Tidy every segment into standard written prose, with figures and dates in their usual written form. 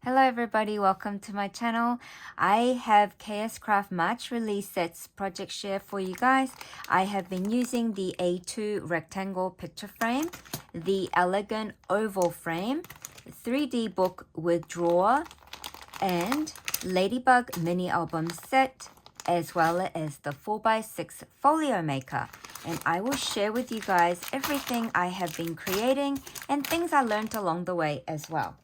Hello everybody, welcome to my channel. I have KSCRAFT March release sets project share for you guys. I have been using the A2 rectangle picture frame, the elegant oval frame, 3D book with drawer, and Ladybug mini album set, as well as the 4x6 folio maker. And I will share with you guys everything I have been creating and things I learned along the way as well.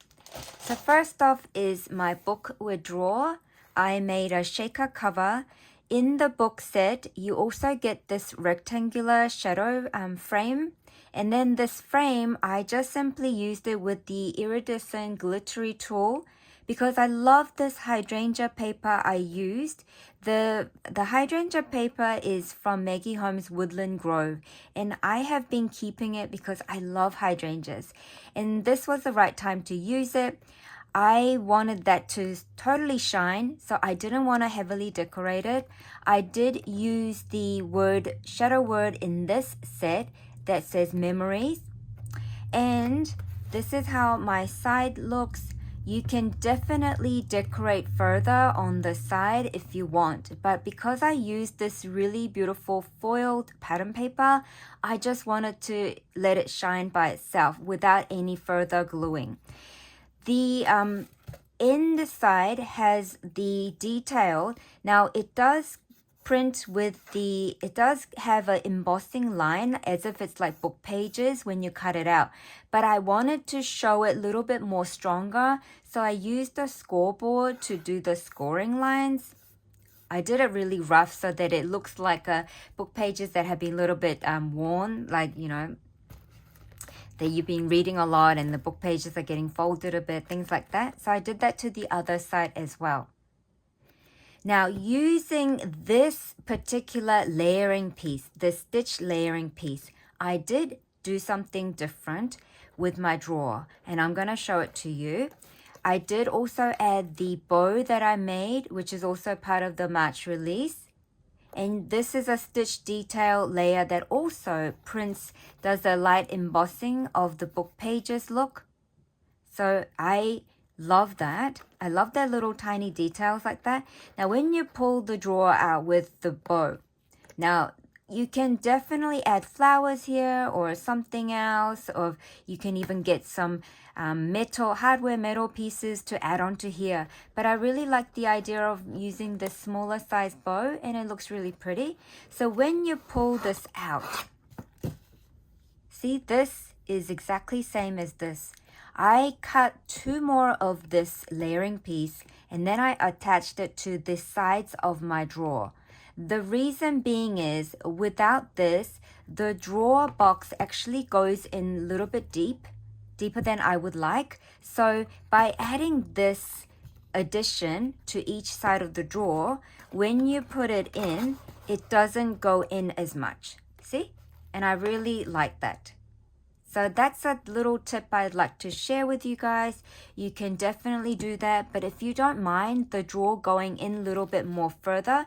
So first off is my book with drawer. I made a shaker cover. In the book set, you also get this rectangular shadow frame. And then this frame, I just simply used it with the iridescent glittery tool because I love this hydrangea paper I used. The hydrangea paper is from Maggie Holmes Woodland Grove, and I have been keeping it because I love hydrangeas. And this was the right time to use it. I wanted that to totally shine, so I didn't want to heavily decorate it. I did use the shadow word in this set that says memories. And this is how my side looks. You can definitely decorate further on the side if you want, but because I used this really beautiful foiled pattern paper, I just wanted to let it shine by itself without any further gluing. The in the side has the detail. Now it does print with it does have an embossing line as if it's like book pages when you cut it out. But I wanted to show it a little bit more stronger, so I used a scoreboard to do the scoring lines. I did it really rough so that it looks like book pages that have been a little bit worn, like, you know, that you've been reading a lot and the book pages are getting folded a bit, things like that. So I did that to the other side as well. Now, using this particular layering piece, the stitch layering piece, I did do something different with my drawer, and I'm going to show it to you. I did also add the bow that I made, which is also part of the March release. And this is a stitch detail layer that also does the light embossing of the book pages look. So I love that. I love their little tiny details like that. Now, when you pull the drawer out with the bow, now you can definitely add flowers here or something else, or you can even get some hardware metal pieces to add onto here. But I really like the idea of using this smaller size bow, and it looks really pretty. So when you pull this out, see, this is exactly same as this. I cut 2 more of this layering piece, and then I attached it to the sides of my drawer. The reason being is, without this, the drawer box actually goes in a little bit deeper than I would like. So by adding this addition to each side of the drawer, when you put it in, it doesn't go in as much. See? And I really like that. So that's a little tip I'd like to share with you guys. You can definitely do that, but if you don't mind the drawer going in a little bit more further,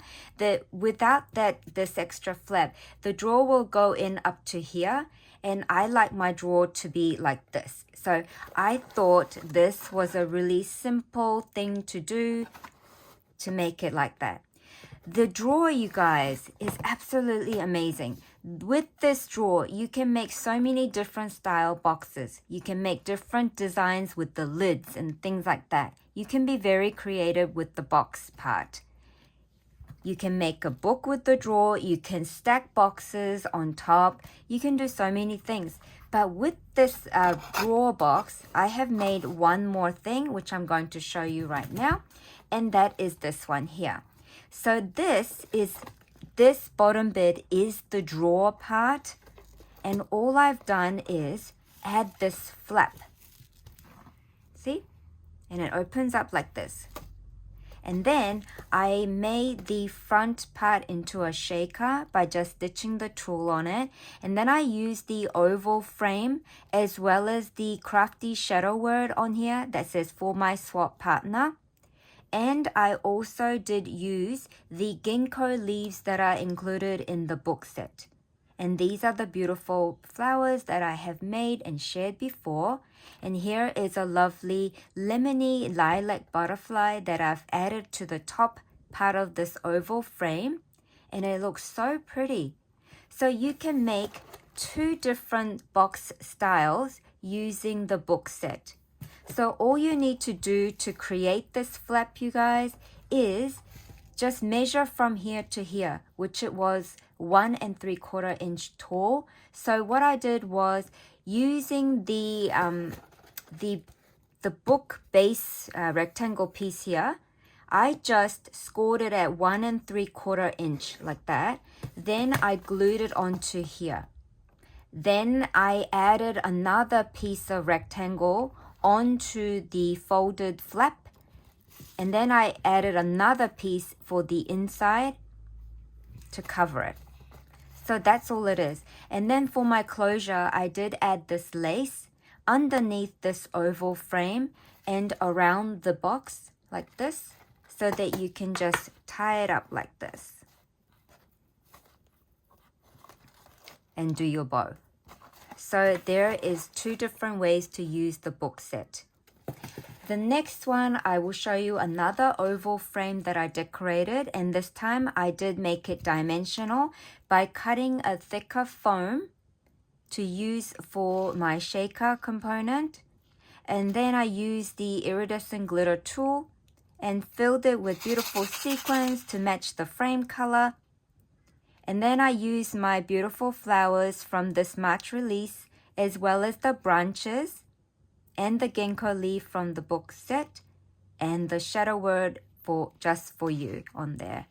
without this extra flap, the drawer will go in up to here, and I like my drawer to be like this. So I thought this was a really simple thing to do to make it like that. The drawer, you guys, is absolutely amazing. With this drawer, you can make so many different style boxes. You can make different designs with the lids and things like that. You can be very creative with the box part. You can make a book with the drawer. You can stack boxes on top. You can do so many things. But with this drawer box, I have made one more thing, which I'm going to show you right now. And that is this one here. So this bottom bit is the drawer part, and all I've done is add this flap. See? And it opens up like this. And then I made the front part into a shaker by just stitching the tool on it. And then I used the oval frame as well as the Crafty shadow word on here that says "For my swap partner." And I also did use the ginkgo leaves that are included in the book set. And these are the beautiful flowers that I have made and shared before. And here is a lovely lemony lilac butterfly that I've added to the top part of this oval frame. And it looks so pretty. So you can make 2 different box styles using the book set. So all you need to do to create this flap, you guys, is just measure from here to here, which it was 1 3/4 inch tall. So what I did was using the book base rectangle piece here, I just scored it at 1 3/4 inch like that. Then I glued it onto here. Then I added another piece of rectangle onto the folded flap. And then I added another piece for the inside to cover it. So that's all it is. And then for my closure, I did add this lace underneath this oval frame and around the box like this, so that you can just tie it up like this and do your bow. So there is 2 different ways to use the book set. The next one, I will show you another oval frame that I decorated, and this time I did make it dimensional by cutting a thicker foam to use for my shaker component. And then I used the iridescent glitter tool and filled it with beautiful sequins to match the frame color. And then I used my beautiful flowers from this March release, as well as the branches and the ginkgo leaf from the book set, and the shadow word for just for you on there.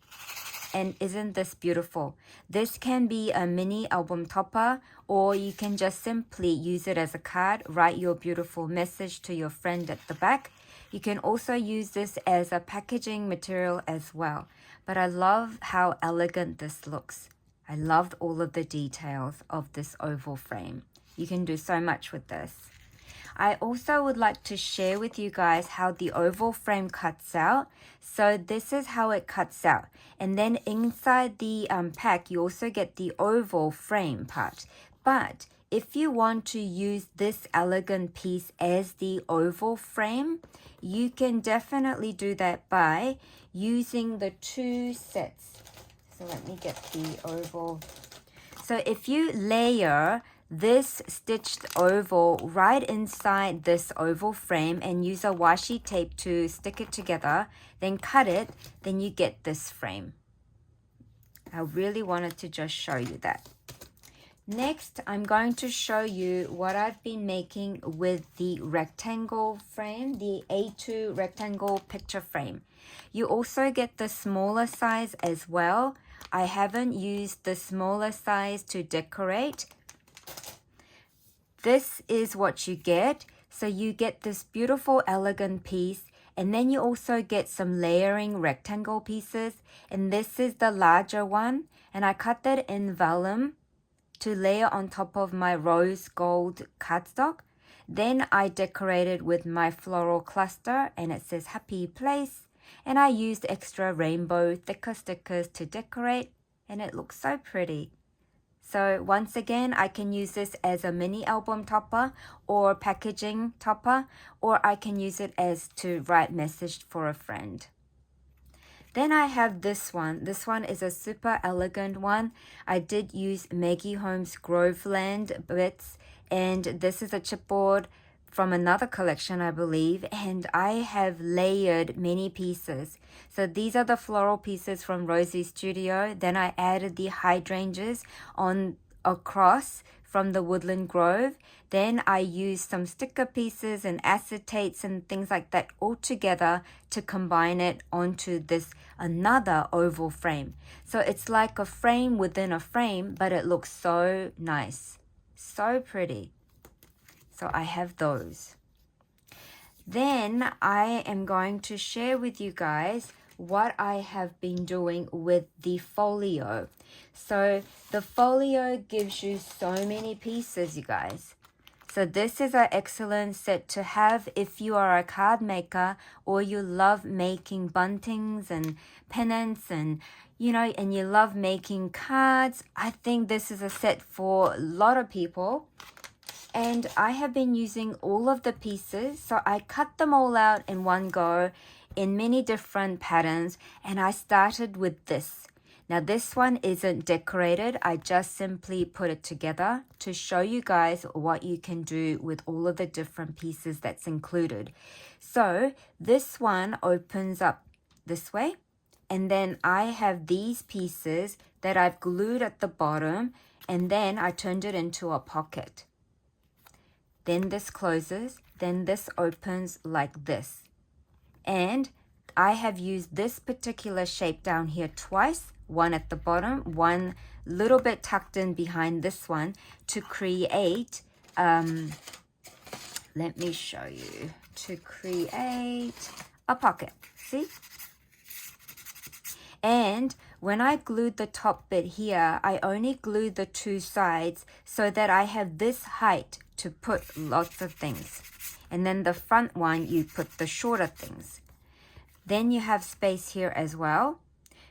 And isn't this beautiful? This can be a mini album topper, or you can just simply use it as a card, write your beautiful message to your friend at the back. You can also use this as a packaging material as well. But I love how elegant this looks. I loved all of the details of this oval frame. You can do so much with this. I also would like to share with you guys how the oval frame cuts out. So this is how it cuts out. And then inside the pack, you also get the oval frame part. But if you want to use this elegant piece as the oval frame, you can definitely do that by using the 2 sets. So let me get the oval. So if you layer this stitched oval right inside this oval frame and use a washi tape to stick it together, then cut it, then you get this frame. I really wanted to just show you that. Next, I'm going to show you what I've been making with the rectangle frame, the A2 rectangle picture frame. You also get the smaller size as well. I haven't used the smaller size to decorate. This is what you get. So you get this beautiful, elegant piece, and then you also get some layering rectangle pieces. And this is the larger one, and I cut that in vellum to layer on top of my rose gold cardstock. Then I decorated with my floral cluster, and it says happy place. And I used extra rainbow thicker stickers to decorate, and it looks so pretty. So once again, I can use this as a mini album topper or packaging topper, or I can use it as to write message for a friend. Then I have this one. This one is a super elegant one. I did use Maggie Holmes Groveland bits, and this is a chipboard from another collection, I believe, and I have layered many pieces. So these are the floral pieces from Rosie's Studio. Then I added the hydrangeas on across from the Woodland Grove. Then I used some sticker pieces and acetates and things like that all together to combine it onto this another oval frame. So it's like a frame within a frame, but it looks so nice, so pretty. So I have those. Then I am going to share with you guys what I have been doing with the folio. So the folio gives you so many pieces, you guys. So this is an excellent set to have if you are a card maker or you love making buntings and pennants and and you love making cards. I think this is a set for a lot of people. And I have been using all of the pieces, so I cut them all out in one go in many different patterns, and I started with this. Now this one isn't decorated, I just simply put it together to show you guys what you can do with all of the different pieces that's included. So this one opens up this way, and then I have these pieces that I've glued at the bottom, and then I turned it into a pocket. Then this closes, then this opens like this. And I have used this particular shape down here twice, one at the bottom, one little bit tucked in behind this one to create, let me show you, to create a pocket, see? And when I glued the top bit here, I only glued the two sides so that I have this height to put lots of things. And then the front one, you put the shorter things. Then you have space here as well.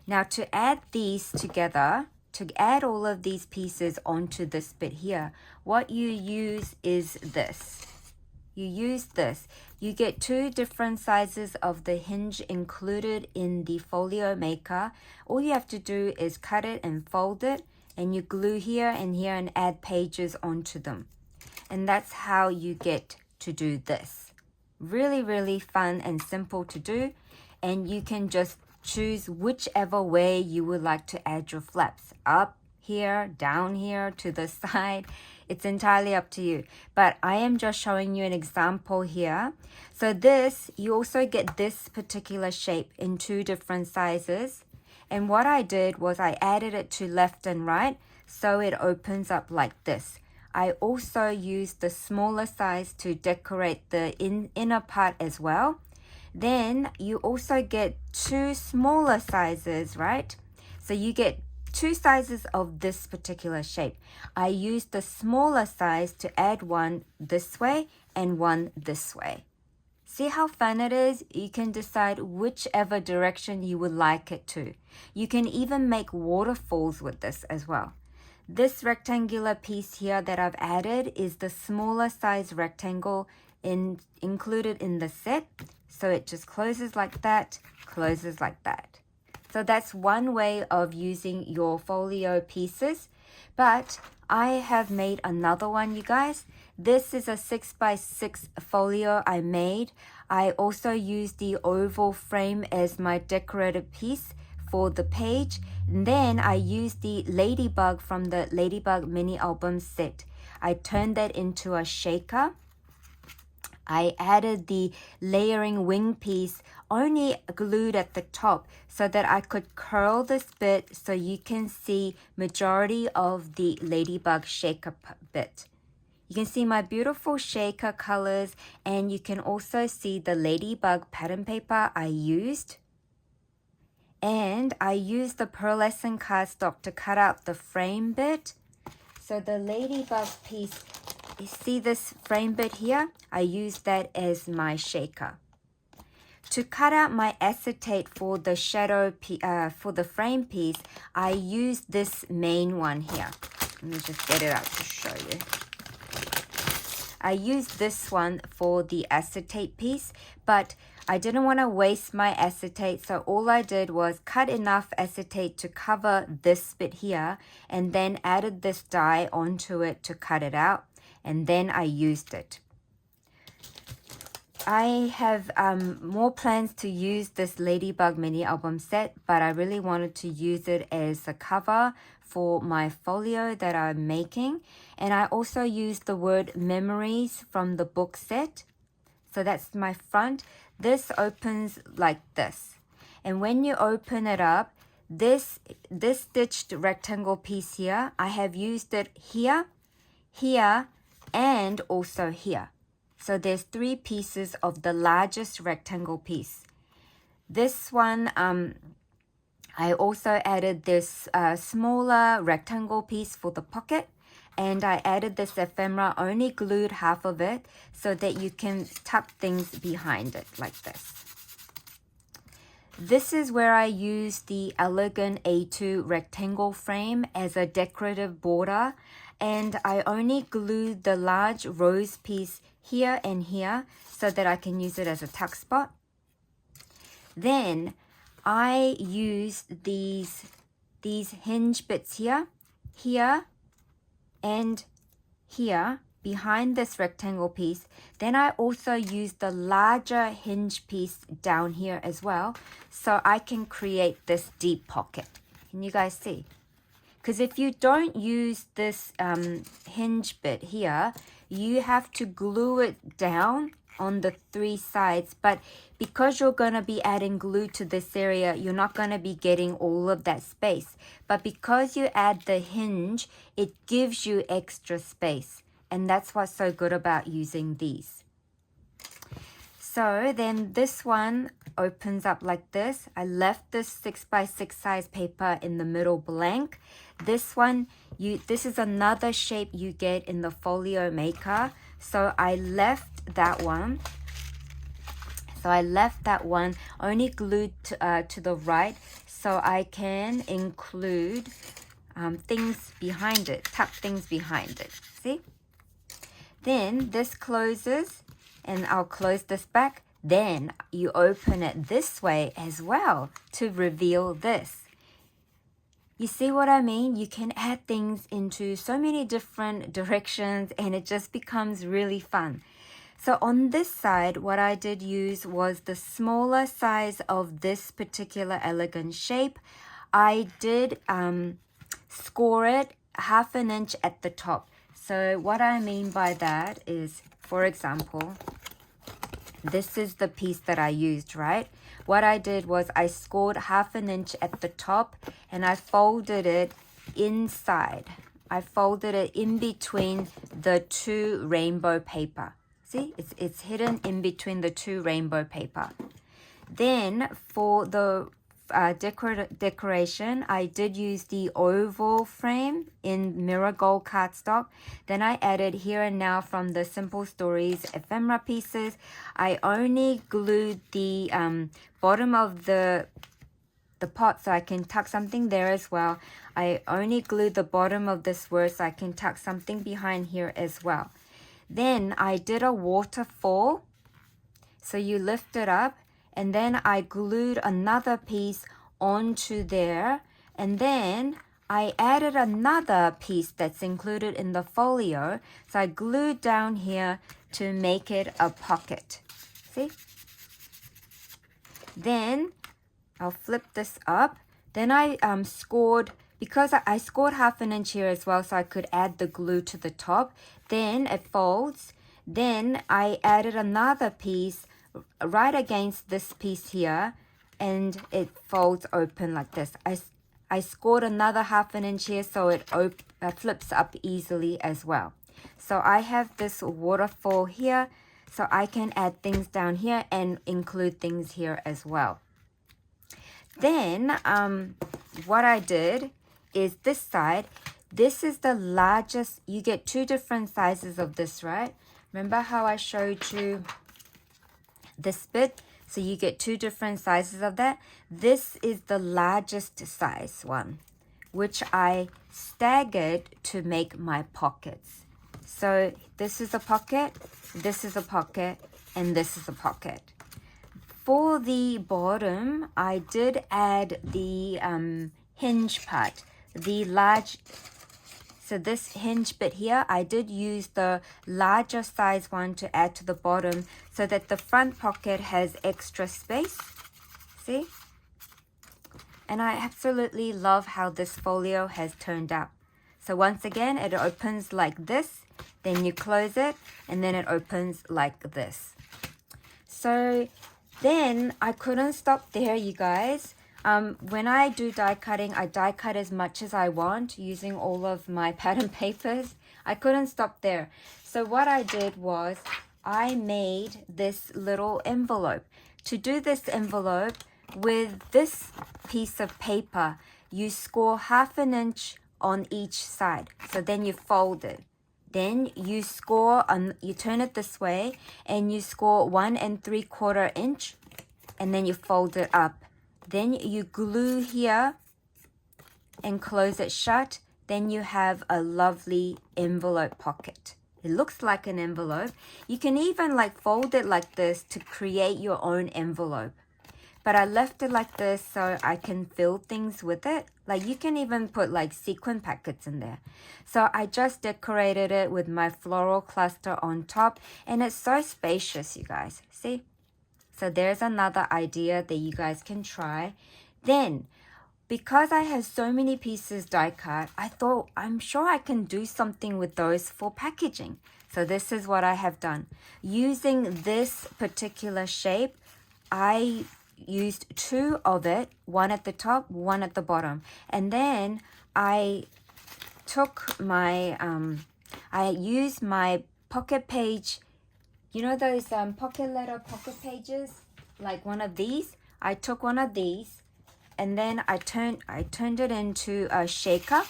Now to add these together, to add all of these pieces onto this bit here, what you use is this. You use this. You get two different sizes of the hinge included in the folio maker. All you have to do is cut it and fold it, and you glue here and here and add pages onto them. And that's how you get to do this. Really, really fun and simple to do. And you can just choose whichever way you would like to add your flaps. Up here, down here, to the side. It's entirely up to you. But I am just showing you an example here. So this, you also get this particular shape in two different sizes. And what I did was I added it to left and right, so it opens up like this. I also used the smaller size to decorate the inner part as well. Then you also get two smaller sizes, right? So you get two sizes of this particular shape. I used the smaller size to add one this way and one this way. See how fun it is? You can decide whichever direction you would like it to. You can even make waterfalls with this as well. This rectangular piece here that I've added is the smaller size rectangle included in the set. So it just closes like that, closes like that. So that's one way of using your folio pieces. But I have made another one, you guys. This is a 6x6 folio I made. I also used the oval frame as my decorative piece for the page. And then I used the Ladybug from the Ladybug mini album set. I turned that into a shaker. I added the layering wing piece only glued at the top so that I could curl this bit so you can see majority of the Ladybug shaker bit. You can see my beautiful shaker colors, and you can also see the Ladybug pattern paper I used. And I used the pearlescent cardstock to cut out the frame bit. So the Ladybug piece, you see this frame bit here? I used that as my shaker. To cut out my acetate for the shadow, for the frame piece, I used this main one here. Let me just get it out to show you. I used this one for the acetate piece, but I didn't want to waste my acetate, so all I did was cut enough acetate to cover this bit here, and then added this dye onto it to cut it out, and then I used it. I have more plans to use this Ladybug mini album set, but I really wanted to use it as a cover for my folio that I'm making. And I also used the word memories from the book set. So that's my front. This opens like this. And when you open it up, this stitched rectangle piece here, I have used it here, here, and also here. So there's 3 pieces of the largest rectangle piece. This one, I also added this smaller rectangle piece for the pocket. and I added this ephemera, only glued half of it so that you can tuck things behind it like this. This is where I use the elegant A2 rectangle frame as a decorative border, and I only glued the large rose piece here and here so that I can use it as a tuck spot. Then I used these hinge bits here, and here behind this rectangle piece. Then I also used the larger hinge piece down here as well, so I can create this deep pocket. Can you guys see? Because if you don't use this hinge bit here, you have to glue it down on the 3 sides, but because you're going to be adding glue to this area, you're not going to be getting all of that space. But because you add the hinge, it gives you extra space, and that's what's so good about using these. So then this one opens up like this. I left this 6x6 size paper in the middle blank. This one, this is another shape you get in the Folio maker. So I left that one. Only glued to the right, so I can include things behind it, tuck things behind it. See? Then this closes, and I'll close this back. Then you open it this way as well to reveal this. You see what I mean? You can add things into so many different directions, and it just becomes really fun. So on this side, what I did use was the smaller size of this particular elegant shape. I did score it 1/2 inch at the top. So what I mean by that is, for example, this is the piece that I used, right? What I did was I scored 1/2 inch at the top, and I folded it inside. I folded it in between the 2 rainbow paper. See, it's hidden in between the 2 rainbow paper. Then for the decoration, I did use the oval frame in mirror gold cardstock. Then I added here and now from the Simple Stories ephemera pieces. I only glued the bottom of the pot so I can tuck something there as well. I only glued the bottom of this word so I can tuck something behind here as well. Then I did a waterfall, so you lift it up, and then I glued another piece onto there, and then I added another piece that's included in the folio, so I glued down here to make it a pocket. See? Then I'll flip this up. Then I scored, because I scored 1/2 inch here as well, so I could add the glue to the top. Then it folds. Then I added another piece right against this piece here, and it folds open like this. I scored another 1/2 inch here, so it flips up easily as well. So I have this waterfall here, so I can add things down here and include things here as well. Then what I did is this side. This is the largest. You get 2 different sizes of this, right? Remember how I showed you this bit? So you get 2 different sizes of that. This is the largest size one, which I staggered to make my pockets. So this is a pocket, this is a pocket, and this is a pocket. For the bottom, I did add the hinge part, the large. So this hinge bit here, I did use the larger size one to add to the bottom so that the front pocket has extra space. See? And I absolutely love how this folio has turned out. So once again, it opens like this, then you close it, and then it opens like this. So then I couldn't stop there, you guys. When I do die cutting, I die cut as much as I want using all of my pattern papers. I couldn't stop there. So what I did was I made this little envelope. To do this envelope with this piece of paper, you score 1/2 inch on each side. So then you fold it. Then you score you turn it this way and you score 1 3/4 inch, and then you fold it up. Then you glue here and close it shut. Then you have a lovely envelope pocket. It looks like an envelope. You can even like fold it like this to create your own envelope. But I left it like this so I can fill things with it. Like you can even put like sequin packets in there. So I just decorated it with my floral cluster on top, and it's so spacious, you guys. See? So there's another idea that you guys can try. Then, because I have so many pieces die cut, I thought I'm sure I can do something with those for packaging. So this is what I have done. Using this particular shape, I used 2 of it, one at the top, one at the bottom. And then I took my, I used my pocket page, you know those pocket letter pocket pages? Like one of these. I took one of these and then I turned it into a shaker.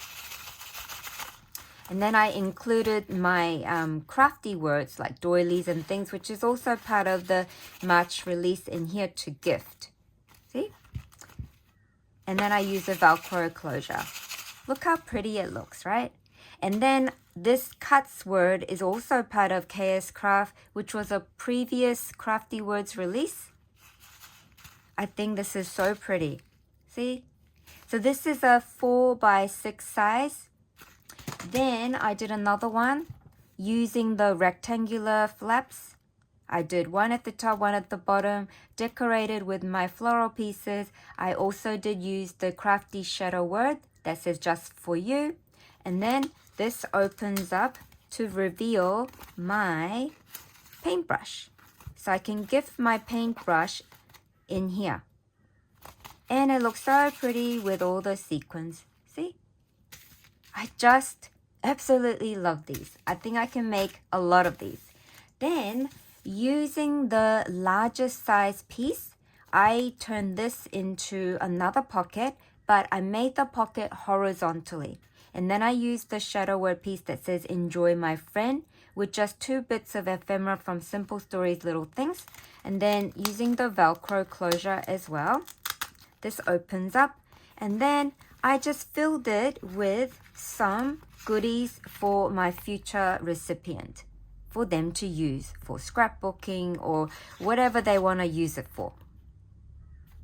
And then I included my crafty words like doilies and things, which is also part of the March release in here to gift. See? And then I use a Velcro closure. Look how pretty it looks, right? And then this cuts word is also part of KSCRAFT, which was a previous Crafty Words release. I think this is so pretty. See? So this is a 4x6 size. Then I did another one using the rectangular flaps. I did one at the top, one at the bottom, decorated with my floral pieces. I also did use the Crafty shadow word that says just for you. And then this opens up to reveal my paintbrush. So I can gift my paintbrush in here. And it looks so pretty with all the sequins. See? I just absolutely love these. I think I can make a lot of these. Then, using the largest size piece, I turned this into another pocket, but I made the pocket horizontally. And then I used the shadow word piece that says enjoy my friend with just 2 bits of ephemera from Simple Stories Little Things. And then using the Velcro closure as well. This opens up. And then I just filled it with some goodies for my future recipient, for them to use for scrapbooking or whatever they want to use it for.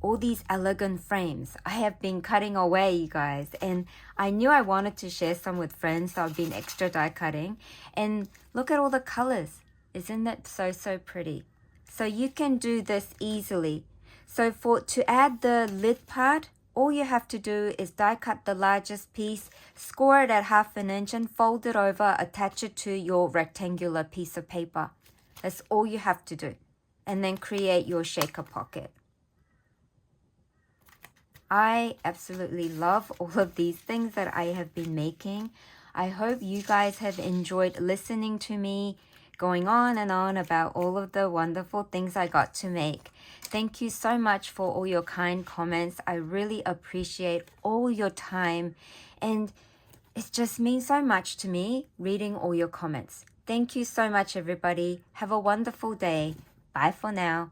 All these elegant frames I have been cutting away, you guys, and I knew I wanted to share some with friends, so I've been extra die cutting. And look at all the colors. Isn't that so pretty? So you can do this easily. So to add the lid part, all you have to do is die cut the largest piece, score it at 1/2 inch and fold it over, attach it to your rectangular piece of paper. That's all you have to do. And then create your shaker pocket. I absolutely love all of these things that I have been making. I hope you guys have enjoyed listening to me going on and on about all of the wonderful things I got to make. Thank you so much for all your kind comments. I really appreciate all your time, and it just means so much to me reading all your comments. Thank you so much, everybody. Have a wonderful day. Bye for now.